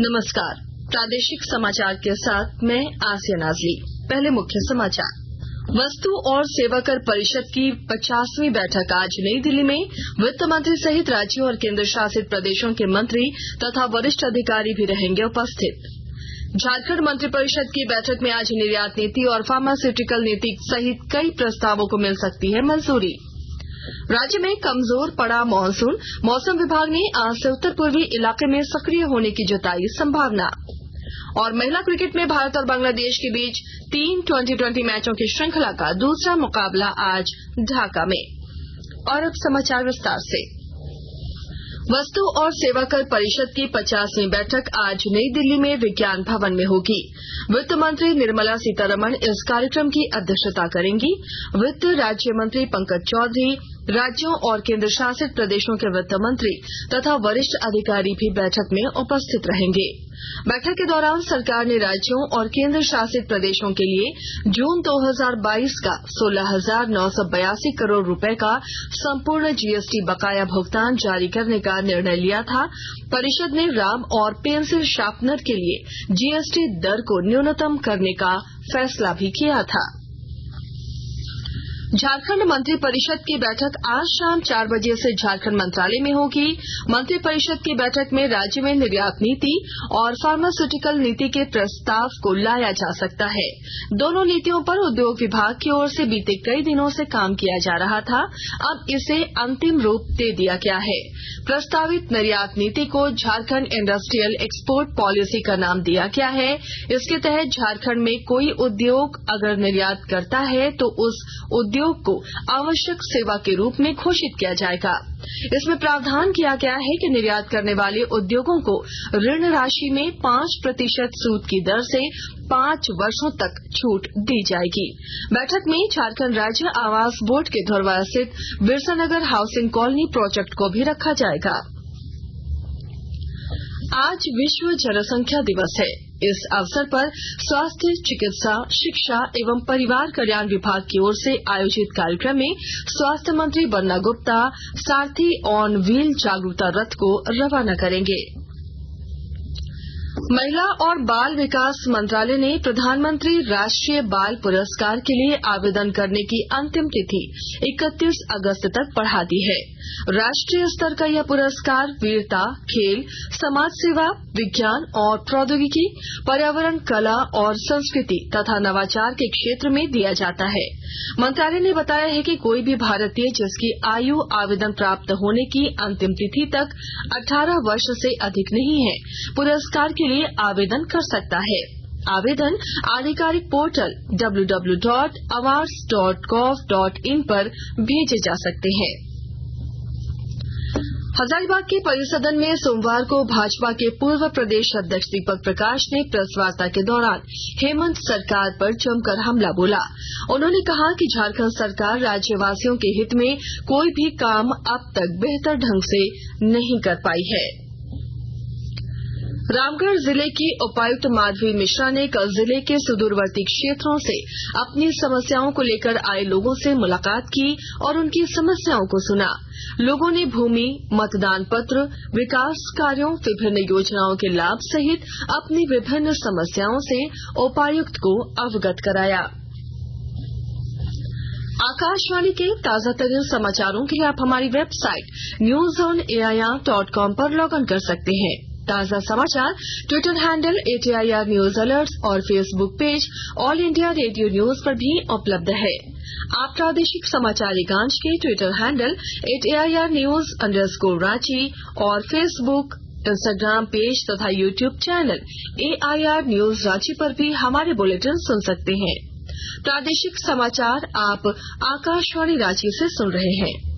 नमस्कार, प्रादेशिक समाचार के साथ मैं आसिया नाजली। पहले मुख्य समाचार। वस्तु और सेवा कर परिषद की 50वीं बैठक आज नई दिल्ली में वित्त मंत्री सहित राज्यों और केंद्र शासित प्रदेशों के मंत्री तथा वरिष्ठ अधिकारी भी रहेंगे उपस्थित। झारखंड मंत्रिपरिषद की बैठक में आज निर्यात नीति और फार्मास्यूटिकल नीति सहित कई प्रस्तावों को मिल सकती है मंजूरी। राज्य में कमजोर पड़ा मॉनसून, मौसम विभाग ने आज से उत्तर पूर्वी इलाके में सक्रिय होने की जताई संभावना। और महिला क्रिकेट में भारत और बांग्लादेश के बीच 3 2020 मैचों की श्रृंखला का दूसरा मुकाबला आज ढाका में। और अब समाचार विस्तार से। वस्तु और सेवा कर परिषद की 50वीं बैठक आज नई दिल्ली में विज्ञान भवन में होगी। वित्त मंत्री निर्मला सीतारमण इस कार्यक्रम की अध्यक्षता करेंगी। वित्त राज्य मंत्री पंकज चौधरी, राज्यों और केंद्र शासित प्रदेशों के वित्त मंत्री तथा वरिष्ठ अधिकारी भी बैठक में उपस्थित रहेंगे। बैठक के दौरान सरकार ने राज्यों और केंद्र शासित प्रदेशों के लिए जून 2022 का 16,982 करोड़ रुपए का संपूर्ण जीएसटी बकाया भुगतान जारी करने का निर्णय लिया था। परिषद ने राम और पेंसिल शार्पनर के लिए जीएसटी दर को न्यूनतम करने का फैसला भी किया था। झारखंड मंत्रिपरिषद की बैठक आज शाम 4 बजे से झारखंड मंत्रालय में होगी। मंत्रिपरिषद की बैठक में राज्य में निर्यात नीति और फार्मास्यूटिकल नीति के प्रस्ताव को लाया जा सकता है। दोनों नीतियों पर उद्योग विभाग की ओर से बीते कई दिनों से काम किया जा रहा था। अब इसे अंतिम रूप दे दिया गया है। प्रस्तावित निर्यात नीति को झारखंड इंडस्ट्रियल एक्सपोर्ट पॉलिसी का नाम दिया गया है। इसके तहत झारखंड में कोई उद्योग अगर निर्यात करता है तो उस उद्योग को आवश्यक सेवा के रूप में घोषित किया जाएगा। इसमें प्रावधान किया गया है कि निर्यात करने वाले उद्योगों को ऋण राशि में 5% सूद की दर से 5 वर्षों तक छूट दी जाएगी। बैठक में झारखंड राज्य आवास बोर्ड के धुरवा स्थित बिरसानगर हाउसिंग कॉलोनी प्रोजेक्ट को भी रखा जाएगा। आज विश्व जनसंख्या दिवस है। इस अवसर पर स्वास्थ्य, चिकित्सा, शिक्षा एवं परिवार कल्याण विभाग की ओर से आयोजित कार्यक्रम में स्वास्थ्य मंत्री बन्ना गुप्ता सारथी ऑन व्हील जागरूकता रथ को रवाना करेंगे। महिला और बाल विकास मंत्रालय ने प्रधानमंत्री राष्ट्रीय बाल पुरस्कार के लिए आवेदन करने की अंतिम तिथि 31 अगस्त तक बढ़ा दी है। राष्ट्रीय स्तर का यह पुरस्कार वीरता, खेल, समाज सेवा, विज्ञान और प्रौद्योगिकी, पर्यावरण, कला और संस्कृति तथा नवाचार के क्षेत्र में दिया जाता है। मंत्रालय ने बताया है कि कोई भी भारतीय जिसकी आयु आवेदन प्राप्त होने की अंतिम तिथि तक 18 वर्ष से अधिक नहीं है, पुरस्कार के लिए आवेदन कर सकता है। आवेदन आधिकारिक पोर्टल www.awards.gov.in पर भेजे जा सकते हैं। हजारीबाग के परिसदन में सोमवार को भाजपा के पूर्व प्रदेश अध्यक्ष दीपक प्रकाश ने प्रेस वार्ता के दौरान हेमंत सरकार पर जमकर हमला बोला। उन्होंने कहा कि झारखंड सरकार राज्यवासियों के हित में कोई भी काम अब तक बेहतर ढंग से नहीं कर पाई है। रामगढ़ जिले की उपायुक्त माधवी मिश्रा ने कल जिले के सुदूरवर्ती क्षेत्रों से अपनी समस्याओं को लेकर आए लोगों से मुलाकात की और उनकी समस्याओं को सुना। लोगों ने भूमि, मतदान पत्र, विकास कार्यों, विभिन्न योजनाओं के लाभ सहित अपनी विभिन्न समस्याओं से उपायुक्त को अवगत कराया। आकाशवाणी के ताजा तरीन समाचारों के लिए आप हमारी वेबसाइट newsonair.com पर लॉग इन कर सकते हैं। ताजा समाचार Twitter handle @AIR news alerts और Facebook page All India Radio news पर भी उपलब्ध है। आप प्रादेशिक समाचार एकांश के ट्विटर हैंडल @AIR न्यूज_रांची और फेसबुक, इंस्टाग्राम पेज तथा YouTube channel AIR news Ranchi पर भी हमारे बुलेटिन सुन सकते हैं। प्रादेशिक समाचार आप आकाशवाणी रांची से सुन रहे हैं।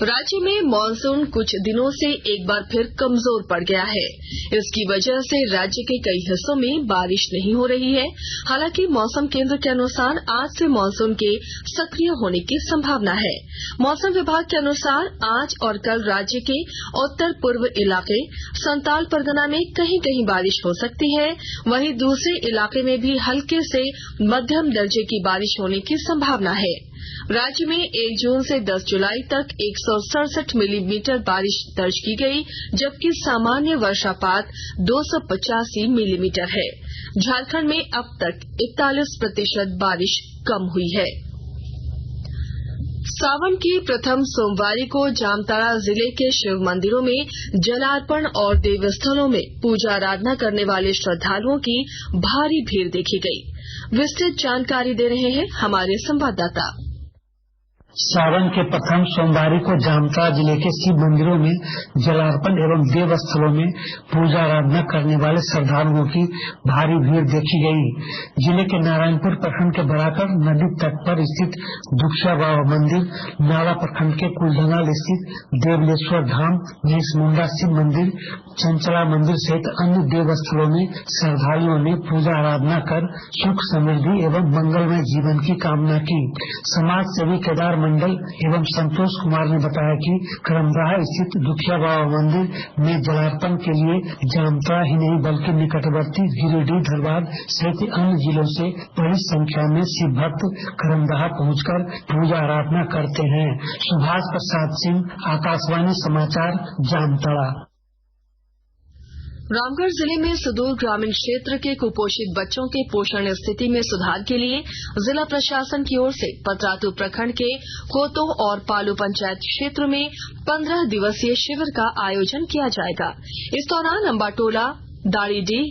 राज्य में मानसून कुछ दिनों से एक बार फिर कमजोर पड़ गया है। इसकी वजह से राज्य के कई हिस्सों में बारिश नहीं हो रही है। हालांकि मौसम केंद्र के अनुसार आज से मानसून के सक्रिय होने की संभावना है। मौसम विभाग के अनुसार आज और कल राज्य के उत्तर पूर्व इलाके, संताल परगना में कहीं कहीं बारिश हो सकती है। वहीं दूसरे इलाके में भी हल्के से मध्यम दर्जे की बारिश होने की संभावना है। राज्य में 1 जून से 10 जुलाई तक 167 मिलीमीटर बारिश दर्ज की गई, जबकि सामान्य वर्षापात 285 मिलीमीटर है। झारखंड में अब तक 41% बारिश कम हुई है। सावन की प्रथम सोमवारी को जामताड़ा जिले के शिव मंदिरों में जलार्पण और देवस्थलों में पूजा आराधना करने वाले श्रद्धालुओं की भारी भीड़ देखी गई। विस्तृत जानकारी दे रहे हैं हमारे संवाददाता। सावन के प्रथम सोमवारी को जामताड़ा जिले के शिव मंदिरों में जलार्पण एवं देव स्थलों में पूजा आराधना करने वाले श्रद्धालुओं की भारी भीड़ देखी गई। जिले के नारायणपुर प्रखंड के बराकर नदी तट पर स्थित दुखिया बाबा मंदिर, नाला प्रखंड के कुलडंगाल स्थित देवलेश्वर धाम, महेशमुंडा शिव मंदिर, चंचला मंदिर सहित अन्य देव स्थलों में श्रद्धालुओं ने पूजा आराधना कर सुख समृद्धि एवं मंगलमय जीवन की कामना की। समाज सेवी केदार मंडल एवं संतोष कुमार ने बताया कि करमदाहा स्थित दुखिया बाबा मंदिर में जलार्पण के लिए जामताड़ा ही नहीं बल्कि निकटवर्ती गिरिडीह, धनबाद सहित अन्य जिलों से बड़ी संख्या में शिव भक्त करमदाहा पहुंचकर पूजा आराधना करते हैं। सुभाष प्रसाद सिंह, आकाशवाणी समाचार, जामताड़ा। रामगढ़ जिले में सुदूर ग्रामीण क्षेत्र के कुपोषित बच्चों के पोषण स्थिति में सुधार के लिए जिला प्रशासन की ओर से पतरातू प्रखंड के कोतो और पालू पंचायत क्षेत्र में 15 दिवसीय शिविर का आयोजन किया जाएगा। इस दौरान अंबाटोला, दाड़ीडीह,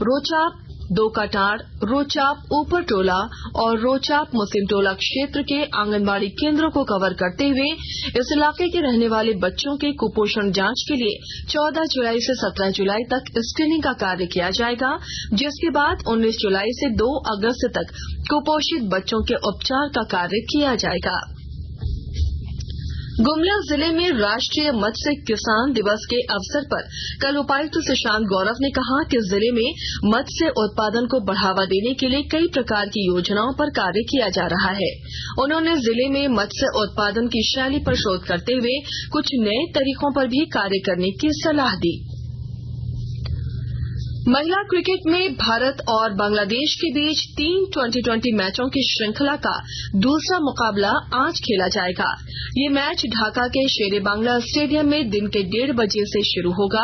रोचाप, दोकाटाड़, रोचाप, ऊपर टोला और रोचाप मुस्लिम टोला क्षेत्र के आंगनबाड़ी केंद्रों को कवर करते हुए इस इलाके के रहने वाले बच्चों के कुपोषण जांच के लिए 14 जुलाई से 17 जुलाई तक स्क्रीनिंग का कार्य किया जाएगा, जिसके बाद 19 जुलाई से 2 अगस्त तक कुपोषित बच्चों के उपचार का कार्य किया जाएगा। गुमला जिले में राष्ट्रीय मत्स्य किसान दिवस के अवसर पर कल उपायुक्त सुशांत गौरव ने कहा कि जिले में मत्स्य उत्पादन को बढ़ावा देने के लिए कई प्रकार की योजनाओं पर कार्य किया जा रहा है। उन्होंने जिले में मत्स्य उत्पादन की शैली पर शोध करते हुए कुछ नए तरीकों पर भी कार्य करने की सलाह दी। महिला क्रिकेट में भारत और बांग्लादेश के बीच 3 2020 मैचों की श्रृंखला का दूसरा मुकाबला आज खेला जाएगा। ये मैच ढाका के शेरे बांग्ला स्टेडियम में दिन के 1:30 बजे से शुरू होगा।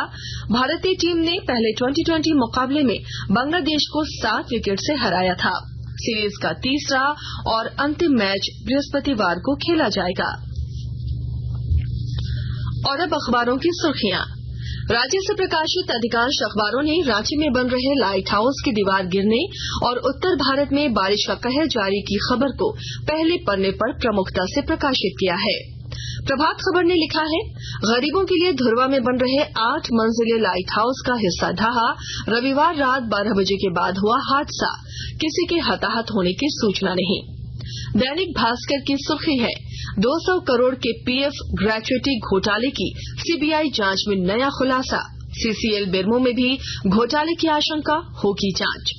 भारतीय टीम ने पहले 2020 मुकाबले में बांग्लादेश को 7 विकेट से हराया था। सीरीज का तीसरा और अंतिम मैच बृहस्पतिवार को खेला जाएगा। और अब अखबारों की सुर्खियां। राज्य से प्रकाशित अधिकांश अखबारों ने रांची में बन रहे लाइट हाउस की दीवार गिरने और उत्तर भारत में बारिश का कहर जारी की खबर को पहले पन्ने पर प्रमुखता से प्रकाशित किया है। प्रभात खबर ने लिखा है, गरीबों के लिए धुरवा में बन रहे 8 मंजिले लाइट हाउस का हिस्सा ढहा, रविवार रात 12 बजे के बाद हुआ हादसा, किसी के हताहत होने की सूचना नहीं। दैनिक भास्कर की सुर्खी है, 200 करोड़ के पीएफ ग्रेच्युटी घोटाले की सीबीआई जांच में नया खुलासा, सीसीएल बेरमो में भी घोटाले की आशंका, होगी जांच।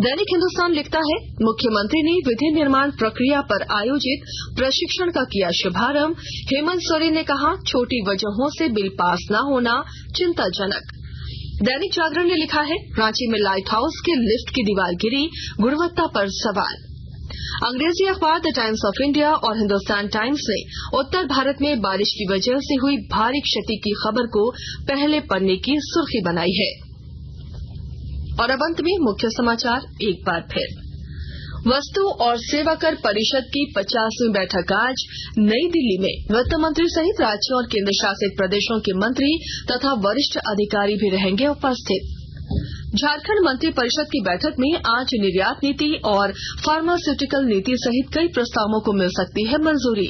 दैनिक हिंदुस्तान लिखता है, मुख्यमंत्री ने विधि निर्माण प्रक्रिया पर आयोजित प्रशिक्षण का किया शुभारंभ, हेमंत सोरेन ने कहा छोटी वजहों से बिल पास न होना चिंताजनक। दैनिक जागरण ने लिखा है, रांची में लाइट हाउस के लिफ्ट की दीवार गिरी, गुणवत्ता पर सवाल। अंग्रेजी अखबार द टाइम्स ऑफ इंडिया और हिंदुस्तान टाइम्स ने उत्तर भारत में बारिश की वजह से हुई भारी क्षति की खबर को पहले पन्ने की सुर्खी बनाई है। और अब अंत में मुख्य समाचार एक बार फिर। वस्तु और सेवा कर परिषद की 50वीं बैठक आज नई दिल्ली में वित्त मंत्री सहित राज्यों और केंद्र शासित प्रदेशों के मंत्री तथा वरिष्ठ अधिकारी भी रहेंगे उपस्थित। झारखंड मंत्री परिषद की बैठक में आज निर्यात नीति और फार्मास्यूटिकल नीति सहित कई प्रस्तावों को मिल सकती है मंजूरी।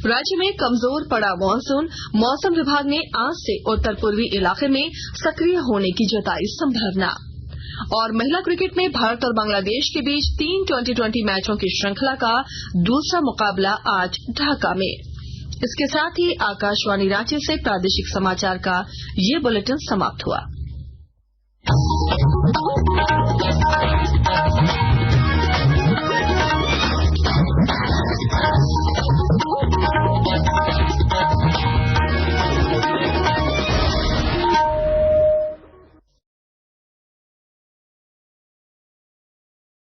राज्य में कमजोर पड़ा मानसून, मौसम विभाग ने आज से उत्तर पूर्वी इलाके में सक्रिय होने की जताई संभावना। और महिला क्रिकेट में भारत और बांग्लादेश के बीच 3 2020 मैचों की श्रृंखला का दूसरा मुकाबला आज ढाका में। इसके साथ ही आकाशवाणी रांची से प्रादेशिक समाचार का ये बुलेटिन समाप्त हुआ।